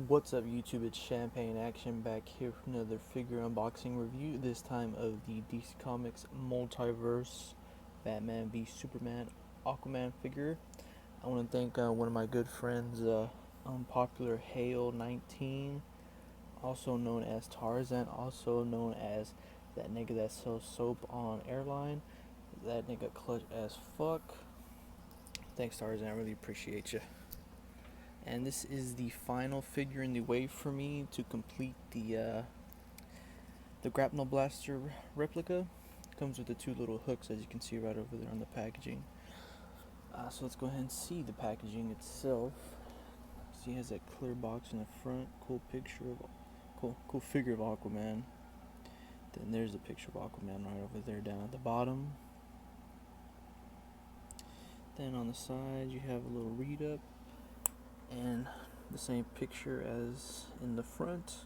What's up YouTube, it's Champagne Action back here for another figure unboxing review, this time of the DC Comics Multiverse Batman v Superman Aquaman figure. I want to thank one of my good friends, Unpopular Hale 19, also known as Tarzan, also known as that nigga that sells soap on Airline, that nigga clutch as fuck. Thanks Tarzan, I really appreciate you. And this is the final figure in the wave for me to complete the grapnel blaster replica. Comes with the two little hooks, as you can see right over there on the packaging. So let's go ahead and see the packaging itself. See, it has that clear box in the front. Cool picture of cool figure of Aquaman. Then there's the picture of Aquaman right over there down at the bottom. Then on the side you have a little read up and the same picture as in the front.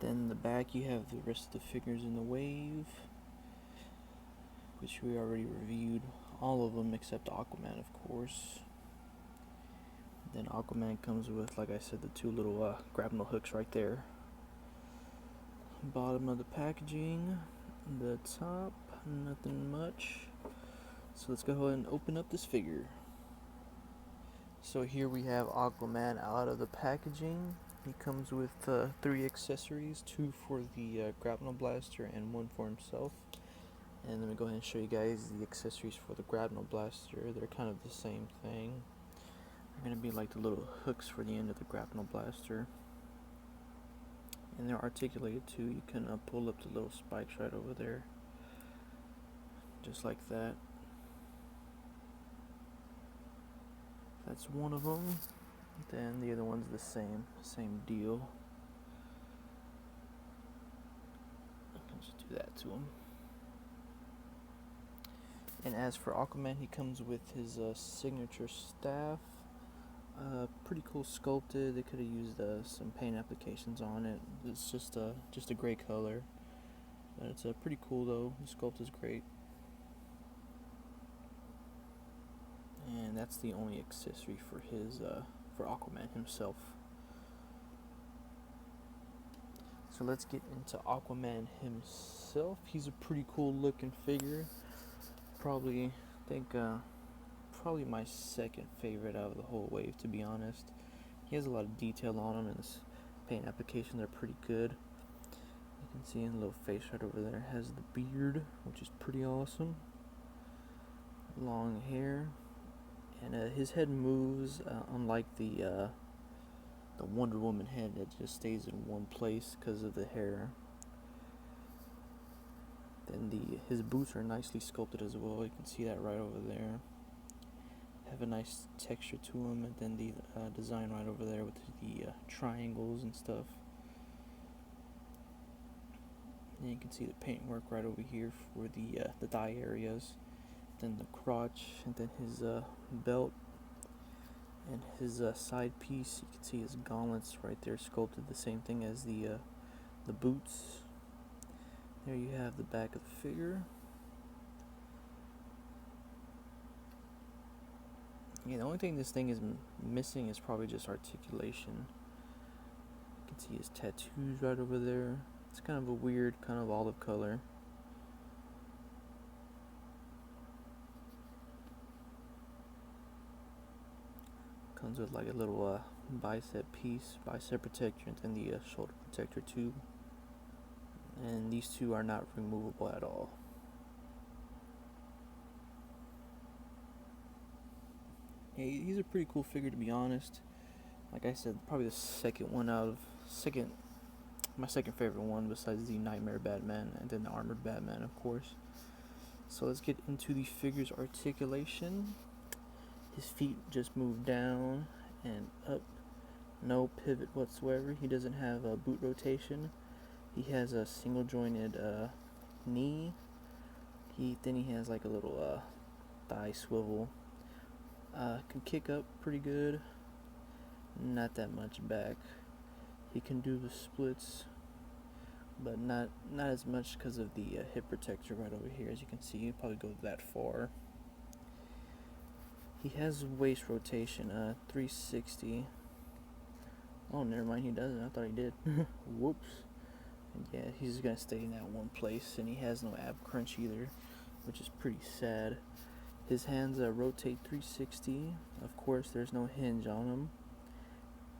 Then in the back you have the rest of the figures in the wave, which we already reviewed all of them except Aquaman, of course. Then Aquaman comes with, like I said, the two little grapnel hooks right there. Bottom of the packaging, the top, nothing much. So let's go ahead and open up this figure. So here we have Aquaman out of the packaging. He comes with 3 accessories, 2 for the grapnel blaster and 1 for himself. And let me go ahead and show you guys the accessories for the grapnel blaster. They're kind of the same thing. They're going to be like the little hooks for the end of the grapnel blaster. And they're articulated too. You can pull up the little spikes right over there. Just like that. That's one of them. Then the other one's the same deal. I can just do that to him. And as for Aquaman, he comes with his signature staff. Pretty cool sculpted. They could have used some paint applications on it. It's just a gray color, but it's pretty cool though. The sculpt is great. And that's the only accessory for his for Aquaman himself. So let's get into Aquaman himself. He's a pretty cool looking figure. Probably my second favorite out of the whole wave, to be honest. He has a lot of detail on him, and his paint applications are pretty good. You can see his little face right over there has the beard, which is pretty awesome. Long hair. And his head moves, unlike the Wonder Woman head that just stays in one place because of the hair. Then his boots are nicely sculpted as well. You can see that right over there. Have a nice texture to them, and then the design right over there with the triangles and stuff. And you can see the paintwork right over here for the thigh areas. Then the crotch, and then his belt, and his side piece. You can see his gauntlets right there sculpted the same thing as the boots. There you have the back of the figure. Yeah, the only thing this thing is missing is probably just articulation. You can see his tattoos right over there. It's kind of a weird kind of olive color. Comes with like a little bicep piece, bicep protector, and then the shoulder protector too. And these two are not removable at all. Yeah, he's a pretty cool figure, to be honest. Like I said, probably the my second favorite one besides the Nightmare Batman and then the Armored Batman, of course. So let's get into the figure's articulation. His feet just move down and up, no pivot whatsoever. He doesn't have a boot rotation. He has a single jointed knee. Then he has like a little thigh swivel. Can kick up pretty good. Not that much back. He can do the splits, but not as much because of the hip protector right over here. As you can see, he probably goes that far. He has waist rotation, 360. Oh, never mind, he doesn't. I thought he did. Whoops. And yeah, he's gonna stay in that one place, and he has no ab crunch either, which is pretty sad. His hands rotate 360. Of course, there's no hinge on them.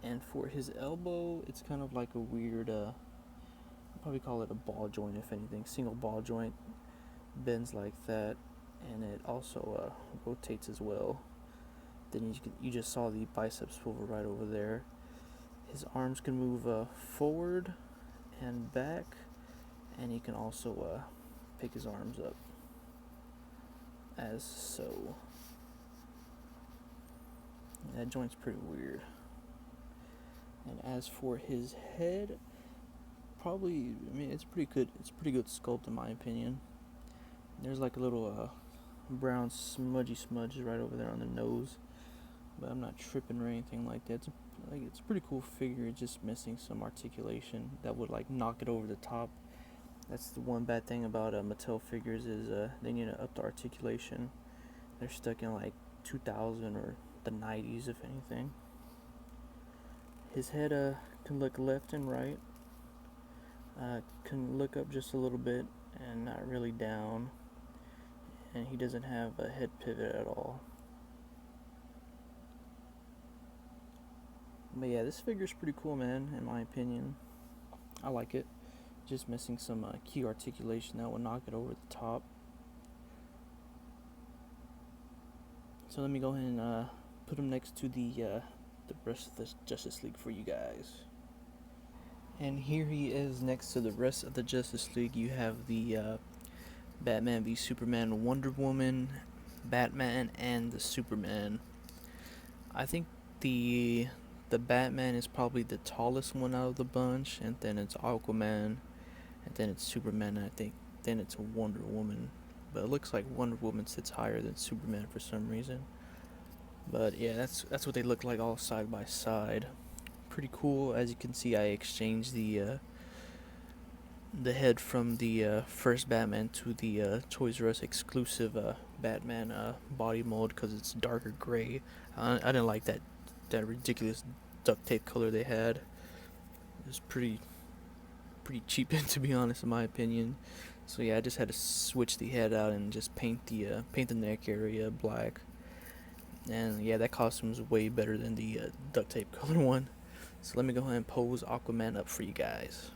And for his elbow, it's kind of like a weird, I'll probably call it a ball joint, if anything. Single ball joint, bends like that, and it also rotates as well. Then you just saw the bicep swivel right over there. His arms can move forward and back, and he can also pick his arms up as so. That joint's pretty weird. And as for his head, probably, I mean, it's pretty good. It's pretty good sculpt in my opinion. There's like a little brown smudge right over there on the nose, but I'm not tripping or anything like that. It's a pretty cool figure. It's just missing some articulation that would like knock it over the top. That's the one bad thing about Mattel figures is they need to up the articulation. They're stuck in like 2000 or the 90s, if anything. His head can look left and right. Can look up just a little bit and not really down. And he doesn't have a head pivot at all. But yeah, this figure's pretty cool, man, in my opinion. I like it. Just missing some key articulation that will knock it over the top. So let me go ahead and put him next to the rest of the Justice League for you guys. And here he is next to the rest of the Justice League. You have the Batman v Superman, Wonder Woman, Batman, and the Superman. I think the Batman is probably the tallest one out of the bunch, and then it's Aquaman, and then it's Superman, and I think then it's Wonder Woman. But it looks like Wonder Woman sits higher than Superman for some reason. But yeah, that's what they look like all side by side. Pretty cool. As you can see, I exchanged the head from the first Batman to the Toys R Us exclusive Batman body mold because it's darker gray. I didn't like that ridiculous duct tape color they had. It was pretty cheap, to be honest, in my opinion. So yeah, I just had to switch the head out and just paint the neck area black. And yeah, that costume's way better than the duct tape color one. So let me go ahead and pose Aquaman up for you guys.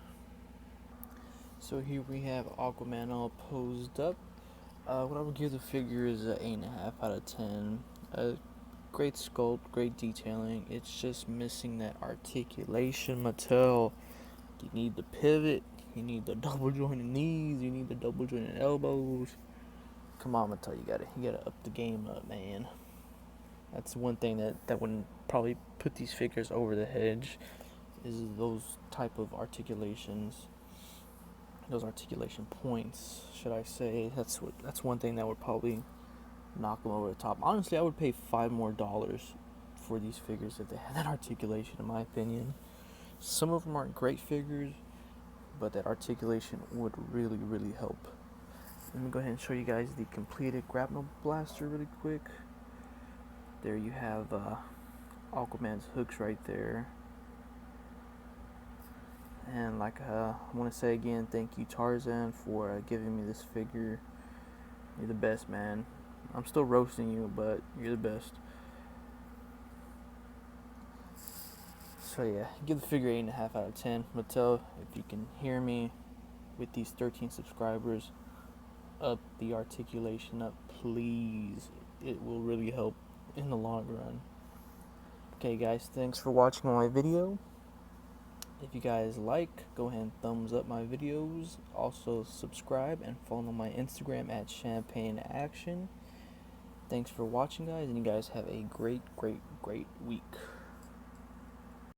So here we have Aquaman all posed up. What I would give the figure is an 8.5 out of 10. Great sculpt, great detailing. It's just missing that articulation. Mattel, you need the pivot, you need the double jointed knees, you need the double jointed elbows. Come on, Mattel, you gotta up the game up, man. That's one thing that would probably put these figures over the hedge, is those type of articulations, those articulation points, should I say. That's one thing that would probably knock them over the top. Honestly, I would pay $5 more for these figures if they had that articulation, in my opinion. Some of them aren't great figures, but that articulation would really, really help. Let me go ahead and show you guys the completed grapnel blaster really quick. There you have Aquaman's hooks right there. And like I want to say again, thank you Tarzan for giving me this figure. You're the best, man. I'm still roasting you, but you're the best. So yeah, give the figure 8.5 out of 10. Mattel, if you can hear me, with these 13 subscribers, up the articulation up, please. It will really help in the long run. Okay guys, thanks for watching my video. If you guys like, go ahead and thumbs up my videos. Also subscribe and follow my Instagram at Champagne Action. Thanks for watching, guys, and you guys have a great week.